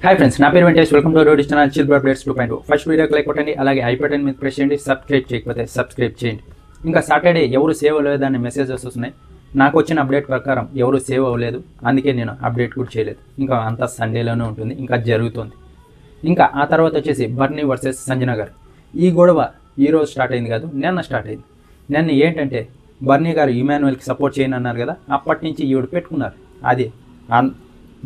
Hi friends, నా పేరు Venkatesh. Welcome to road channel chill updates 2.0. First వీడియోకి లైక్ కొట్టండి, అలాగే ఐ బటన్ మీద ప్రెస్ చేయండి. సబ్స్క్రైబ్ చేయకపోతే సబ్స్క్రైబ్ చేయండి. ఇంకా సాటర్డే ఎవరు సేవ్ అవ్వలేదని మెసేజెస్ వస్తున్నాయి. నాకు వచ్చిన అప్డేట్ ప్రకారం ఎవరు సేవ్ అవ్వలేదు, అందుకే నేను అప్డేట్ కూడా చేయలేదు. ఇంకా అంతా సండేలోనే ఉంటుంది, ఇంకా జరుగుతుంది. ఇంకా ఆ తర్వాత వచ్చేసి బర్నీ వర్సెస్ సంజన గారు. ఈ గొడవ ఈరోజు స్టార్ట్ అయింది కాదు, నిన్న స్టార్ట్ అయింది. నిన్న ఏంటంటే బర్నీ గారు ఇమాన్యుయల్కి సపోర్ట్ చేయను అన్నారు కదా, అప్పటి నుంచి ఈవిడ పెట్టుకున్నారు. అది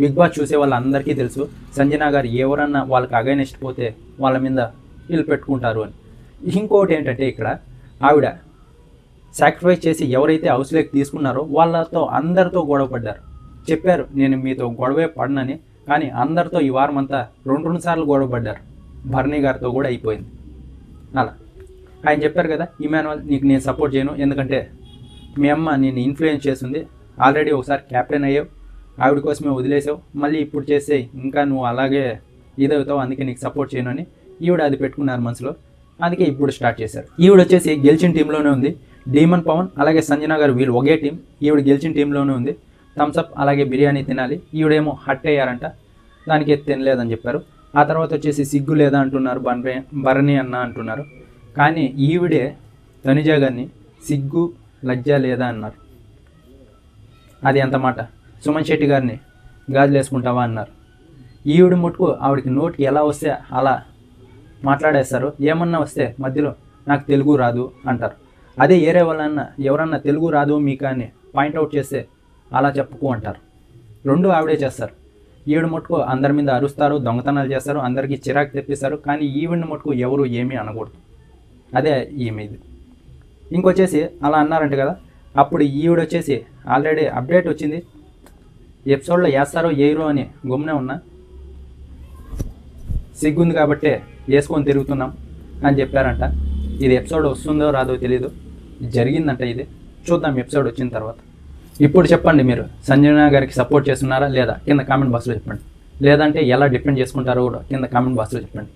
బిగ్ బాస్ చూసే వాళ్ళందరికీ తెలుసు. సంజన గారు ఎవరన్నా వాళ్ళకి అగైనెస్ట్ పోతే వాళ్ళ మీద వీళ్ళు పెట్టుకుంటారు అని. ఇంకోటి ఏంటంటే ఇక్కడ ఆవిడ సాక్రిఫైస్ చేసి ఎవరైతే హౌస్లోకి తీసుకున్నారో వాళ్ళతో అందరితో గొడవ పడ్డారు. చెప్పారు నేను మీతో గొడవే పడనని, కానీ అందరితో ఈ వారం అంతా రెండు సార్లు గొడవ పడ్డారు. బర్నీ గారితో కూడా అయిపోయింది. అలా ఆయన చెప్పారు కదా, ఇమాన్యుయల్ నీకు నేను సపోర్ట్ చేయను, ఎందుకంటే మీ అమ్మ నేను ఇన్ఫ్లుయెన్స్ చేస్తుంది. ఆల్రెడీ ఒకసారి క్యాప్టెన్ అయ్యావు, ఆవిడ కోసమే వదిలేసావు, మళ్ళీ ఇప్పుడు చేస్తే ఇంకా నువ్వు అలాగే ఇదవుతావు, అందుకే నీకు సపోర్ట్ చేయను అని ఈవిడ అది పెట్టుకున్నారు మనసులో. అందుకే ఇప్పుడు స్టార్ట్ చేశారు. ఈవిడ వచ్చేసి గెలిచిన టీంలోనే ఉంది. డీమన్ పవన్ అలాగే సంజన గారు వీళ్ళు ఒకే టీం. ఈవిడ గెలిచిన టీంలోనే ఉంది. థమ్స్అప్ అలాగే బిర్యానీ తినాలి. ఈవిడేమో హట్ అయ్యారంట, దానికి తినలేదని చెప్పారు. ఆ తర్వాత వచ్చేసి సిగ్గు లేదా అంటున్నారు, బర్నీ అన్న అంటున్నారు. కానీ ఈవిడే తనుజ గారిని సిగ్గు లజ్జ లేదా అన్నారు. అది ఎంత మాట. సుమన్ శెట్టి గారిని గాజులు వేసుకుంటావా అన్నారు. ఈవిడ ముట్టుకు ఆవిడకి నోటికి ఎలా వస్తే అలా మాట్లాడేస్తారు. ఏమన్నా వస్తే మధ్యలో నాకు తెలుగు రాదు అంటారు. అదే ఏరే వాళ్ళన్నా ఎవరన్నా తెలుగు రాదు మీకు అని పాయింట్అవుట్ చేస్తే అలా చెప్పుకో అంటారు. రెండు ఆవిడే చేస్తారు. ఈవిడ ముట్టుకు అందరి మీద అరుస్తారు, దొంగతనాలు చేస్తారు, అందరికీ చిరాకు తెప్పిస్తారు. కానీ ఈవిడ ముట్టుకు ఎవరు ఏమీ అనకూడదు. అదే ఈమె ఇది. ఇంకొచ్చేసి అలా అన్నారంట కదా, అప్పుడు ఈవిడ వచ్చేసి ఆల్రెడీ అప్డేట్ వచ్చింది, ఎపిసోడ్లో వేస్తారో వేయరో అని గమ్మునే ఉన్నా, సిగ్గుంది కాబట్టే వేసుకొని తిరుగుతున్నాం అని చెప్పారంట. ఇది ఎపిసోడ్ వస్తుందో రాదో తెలీదు, జరిగిందంట. ఇది చూద్దాం ఎపిసోడ్ వచ్చిన తర్వాత. ఇప్పుడు చెప్పండి, మీరు సంజన గారికి సపోర్ట్ చేస్తున్నారా లేదా కింద కామెంట్ బాక్స్లో చెప్పండి. లేదంటే ఎలా డిపెండ్ చేసుకుంటారో కూడా కింద కామెంట్ బాక్స్లో చెప్పండి.